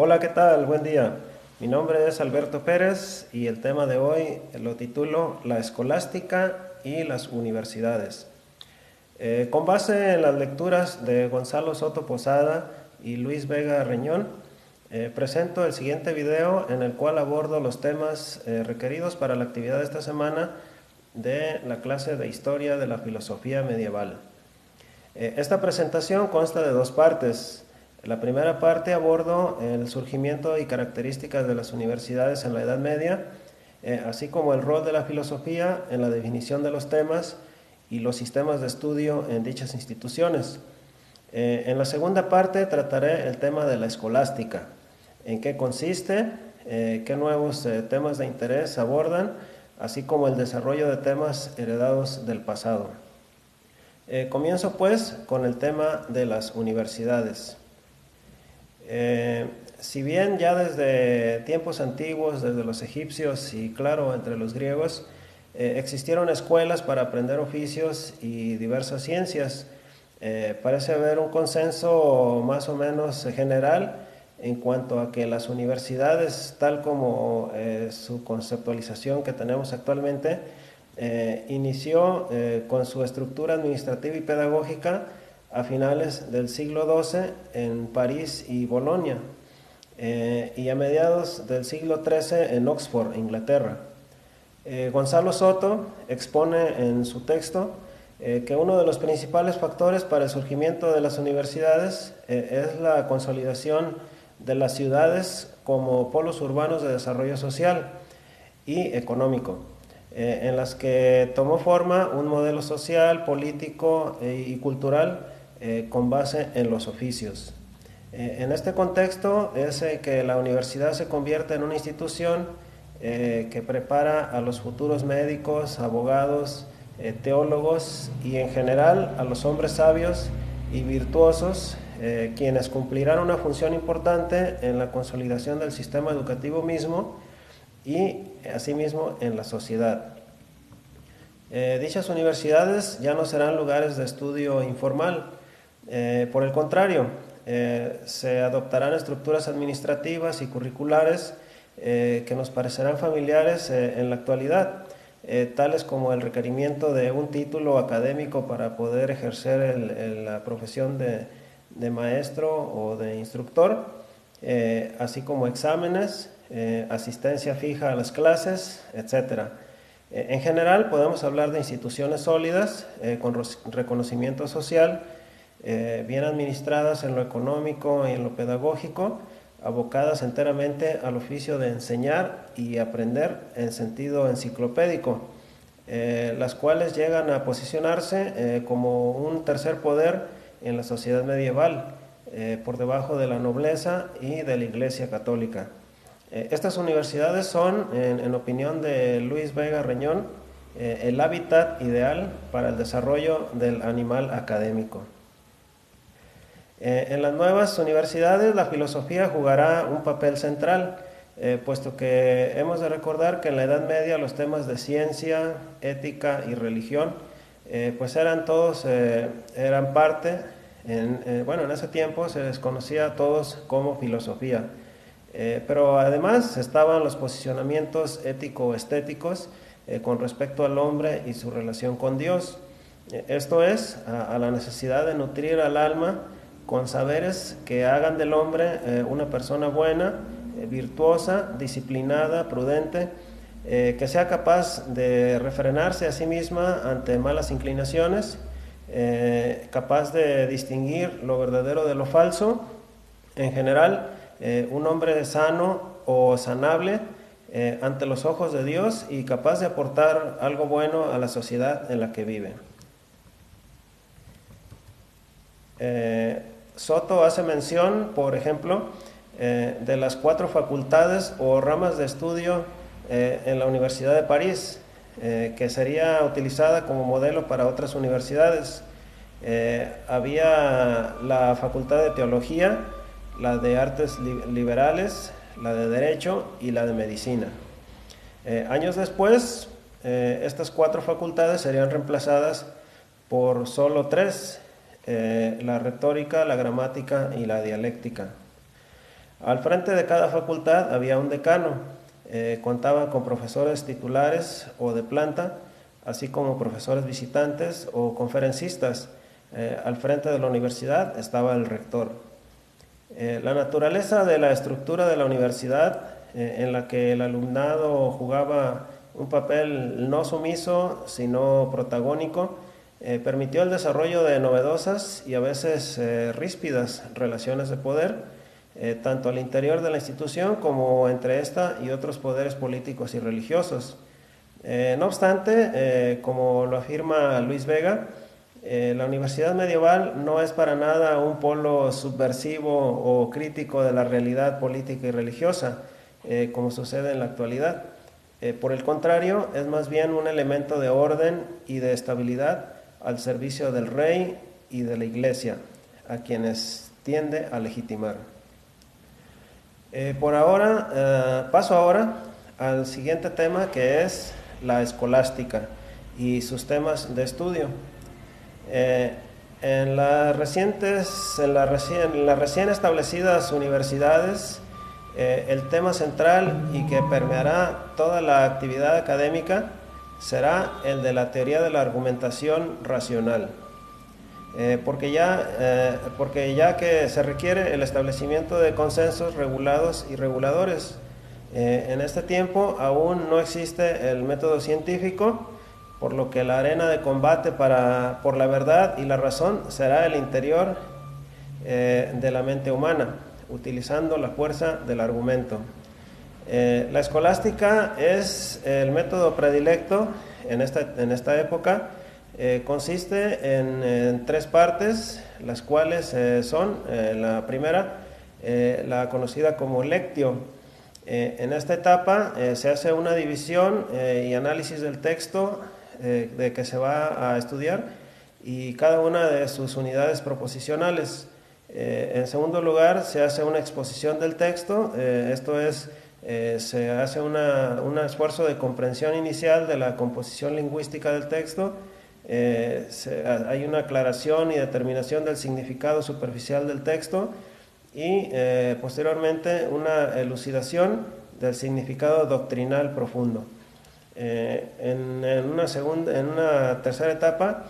Hola, ¿qué tal? Buen día. Mi nombre es Alberto Pérez y el tema de hoy lo titulo La escolástica y las universidades. Con base en las lecturas de Gonzalo Soto Posada y Luis Vega Reñón, presento el siguiente video en el cual abordo los temas requeridos para la actividad de esta semana de la clase de Historia de la Filosofía Medieval. Esta presentación consta de dos partes. La primera parte abordo el surgimiento y características de las universidades en la Edad Media, así como el rol de la filosofía en la definición de los temas y los sistemas de estudio en dichas instituciones. En la segunda parte trataré el tema de la escolástica, en qué consiste, qué nuevos temas de interés abordan, así como el desarrollo de temas heredados del pasado. Comienzo pues con el tema de las universidades. Si bien ya desde tiempos antiguos, desde los egipcios y claro, entre los griegos, existieron escuelas para aprender oficios y diversas ciencias, parece haber un consenso más o menos general en cuanto a que las universidades, tal como su conceptualización que tenemos actualmente, inició con su estructura administrativa y pedagógica a finales del siglo XII en París y Bolonia, y a mediados del siglo XIII en Oxford, Inglaterra. Gonzalo Soto expone en su texto que uno de los principales factores para el surgimiento de las universidades es la consolidación de las ciudades como polos urbanos de desarrollo social y económico, en las que tomó forma un modelo social, político y cultural con base en los oficios. En este contexto es que la universidad se convierte en una institución que prepara a los futuros médicos, abogados, teólogos y en general a los hombres sabios y virtuosos, quienes cumplirán una función importante en la consolidación del sistema educativo mismo y asimismo en la sociedad. Dichas universidades ya no serán lugares de estudio informal, por el contrario, se adoptarán estructuras administrativas y curriculares que nos parecerán familiares en la actualidad, tales como el requerimiento de un título académico para poder ejercer la profesión de maestro o de instructor, así como exámenes, asistencia fija a las clases, etc. En general podemos hablar de instituciones sólidas, con reconocimiento social, bien administradas en lo económico y en lo pedagógico, abocadas enteramente al oficio de enseñar y aprender en sentido enciclopédico, las cuales llegan a posicionarse como un tercer poder en la sociedad medieval, por debajo de la nobleza y de la Iglesia católica. Estas universidades son, en opinión de Luis Vega Reñón, el hábitat ideal para el desarrollo del animal académico. En las nuevas universidades la filosofía jugará un papel central, puesto que hemos de recordar que en la Edad Media los temas de ciencia, ética y religión pues eran todos, eran parte, en ese tiempo se les conocía a todos como filosofía, pero además estaban los posicionamientos ético-estéticos con respecto al hombre y su relación con Dios, esto es, a la necesidad de nutrir al alma con saberes que hagan del hombre una persona buena, virtuosa, disciplinada, prudente, que sea capaz de refrenarse a sí misma ante malas inclinaciones, capaz de distinguir lo verdadero de lo falso, en general, un hombre sano o sanable ante los ojos de Dios y capaz de aportar algo bueno a la sociedad en la que vive. Soto hace mención, por ejemplo, de las 4 facultades o ramas de estudio en la Universidad de París, que sería utilizada como modelo para otras universidades. Había la Facultad de Teología, la de Artes Liberales, la de Derecho y la de Medicina. Años después, estas 4 facultades serían reemplazadas por solo 3, la retórica, la gramática y la dialéctica. Al frente de cada facultad había un decano, contaba con profesores titulares o de planta, así como profesores visitantes o conferencistas. Al frente de la universidad estaba el rector. La naturaleza de la estructura de la universidad, en la que el alumnado jugaba un papel no sumiso, sino protagónico, permitió el desarrollo de novedosas y a veces ríspidas relaciones de poder, tanto al interior de la institución como entre esta y otros poderes políticos y religiosos. No obstante, como lo afirma Luis Vega, la universidad medieval no es para nada un polo subversivo o crítico de la realidad política y religiosa, como sucede en la actualidad. Por el contrario, es más bien un elemento de orden y de estabilidad al servicio del rey y de la iglesia, a quienes tiende a legitimar. Paso ahora al siguiente tema, que es la escolástica y sus temas de estudio. En las recién establecidas universidades, el tema central y que permeará toda la actividad académica será el de la teoría de la argumentación racional, porque ya que se requiere el establecimiento de consensos regulados y reguladores. En este tiempo aún no existe el método científico, por lo que la arena de combate por la verdad y la razón será el interior de la mente humana, utilizando la fuerza del argumento. La escolástica es el método predilecto en esta época. Consiste en tres partes, las cuales son la primera, la conocida como lectio. En esta etapa se hace una división y análisis del texto de que se va a estudiar y cada una de sus unidades proposicionales. En segundo lugar, se hace una exposición del texto, esto es, se hace un esfuerzo de comprensión inicial de la composición lingüística del texto. Hay una aclaración y determinación del significado superficial del texto y posteriormente una elucidación del significado doctrinal profundo. En una tercera etapa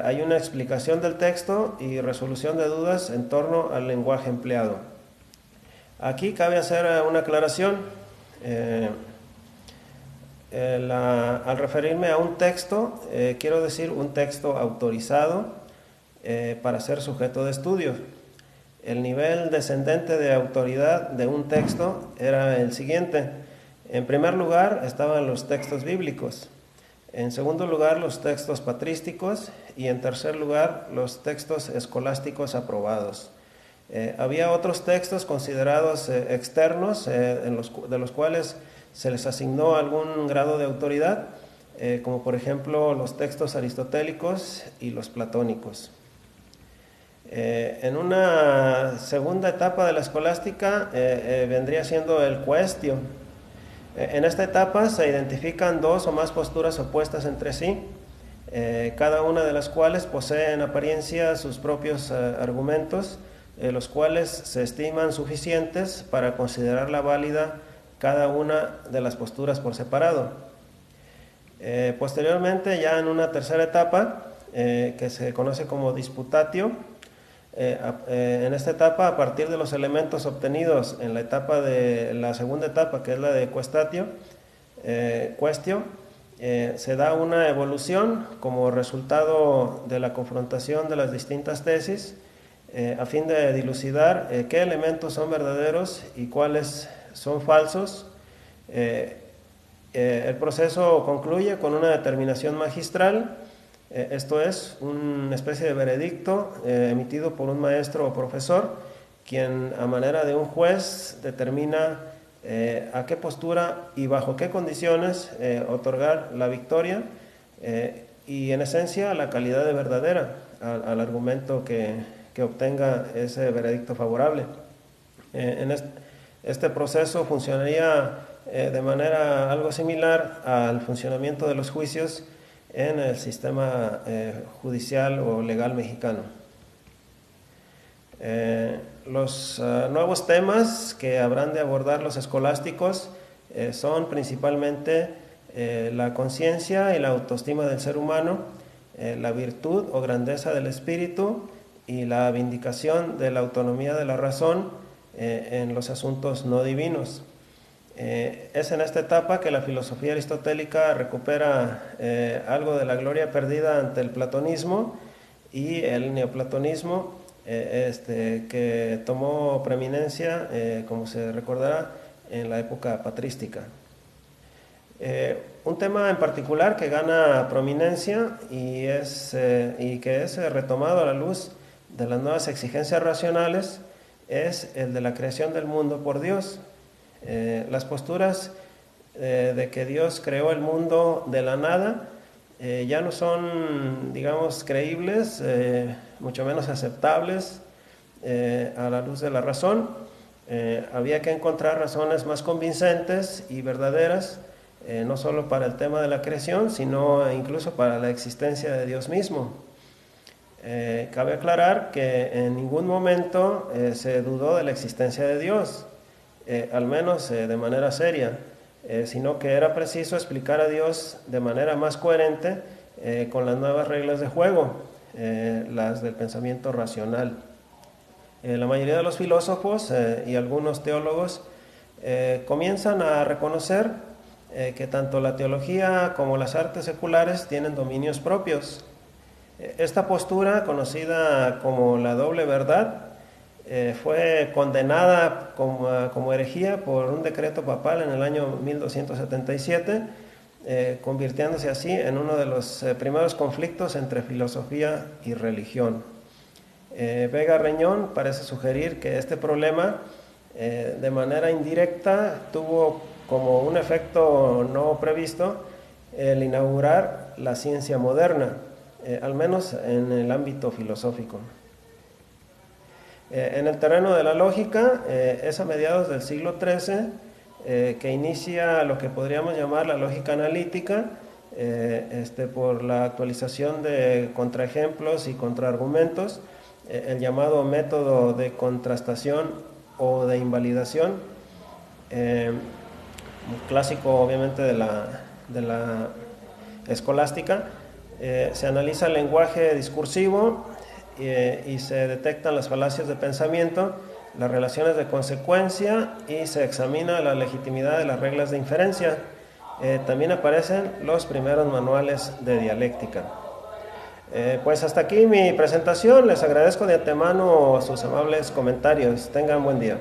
hay una explicación del texto y resolución de dudas en torno al lenguaje empleado. Aquí cabe hacer una aclaración. Al referirme a un texto, quiero decir un texto autorizado para ser sujeto de estudio. El nivel descendente de autoridad de un texto era el siguiente. En primer lugar estaban los textos bíblicos, en segundo lugar los textos patrísticos y en tercer lugar los textos escolásticos aprobados. Había otros textos considerados externos, de los cuales se les asignó algún grado de autoridad, como por ejemplo los textos aristotélicos y los platónicos. En una segunda etapa de la escolástica vendría siendo el quaestio. En esta etapa se identifican dos o más posturas opuestas entre sí, cada una de las cuales posee en apariencia sus propios argumentos, los cuales se estiman suficientes para considerarla válida cada una de las posturas por separado. Posteriormente, ya en una tercera etapa, que se conoce como disputatio, en esta etapa, a partir de los elementos obtenidos en la segunda etapa, que es la de quaestio, se da una evolución como resultado de la confrontación de las distintas tesis, a fin de dilucidar qué elementos son verdaderos y cuáles son falsos. El proceso concluye con una determinación magistral, esto es, una especie de veredicto emitido por un maestro o profesor, quien a manera de un juez determina a qué postura y bajo qué condiciones otorgar la victoria y en esencia la calidad de verdadera al argumento que obtenga ese veredicto favorable. Este proceso funcionaría de manera algo similar al funcionamiento de los juicios en el sistema judicial o legal mexicano. Los nuevos temas que habrán de abordar los escolásticos son principalmente la conciencia y la autoestima del ser humano, la virtud o grandeza del espíritu y la vindicación de la autonomía de la razón en los asuntos no divinos. Es en esta etapa que la filosofía aristotélica recupera algo de la gloria perdida ante el platonismo y el neoplatonismo, que tomó preeminencia, como se recordará, en la época patrística. Un tema en particular que gana prominencia y que es retomado a la luz de las nuevas exigencias racionales es el de la creación del mundo por Dios. Las posturas de que Dios creó el mundo de la nada ya no son, digamos, creíbles, mucho menos aceptables a la luz de la razón. Había que encontrar razones más convincentes y verdaderas, no solo para el tema de la creación, sino incluso para la existencia de Dios mismo. Cabe aclarar que en ningún momento se dudó de la existencia de Dios, al menos de manera seria, sino que era preciso explicar a Dios de manera más coherente con las nuevas reglas de juego, las del pensamiento racional. La mayoría de los filósofos y algunos teólogos comienzan a reconocer que tanto la teología como las artes seculares tienen dominios propios. Esta postura, conocida como la doble verdad, fue condenada como herejía por un decreto papal en el año 1277, convirtiéndose así en uno de los primeros conflictos entre filosofía y religión. Vega Reñón parece sugerir que este problema, de manera indirecta, tuvo como un efecto no previsto el inaugurar la ciencia moderna, al menos en el ámbito filosófico. En el terreno de la lógica, es a mediados del siglo XIII que inicia lo que podríamos llamar la lógica analítica, por la actualización de contraejemplos y contraargumentos, el llamado método de contrastación o de invalidación, clásico obviamente de la escolástica. Se analiza el lenguaje discursivo y se detectan las falacias de pensamiento, las relaciones de consecuencia y se examina la legitimidad de las reglas de inferencia. También aparecen los primeros manuales de dialéctica. Pues hasta aquí mi presentación. Les agradezco de antemano sus amables comentarios. Tengan buen día.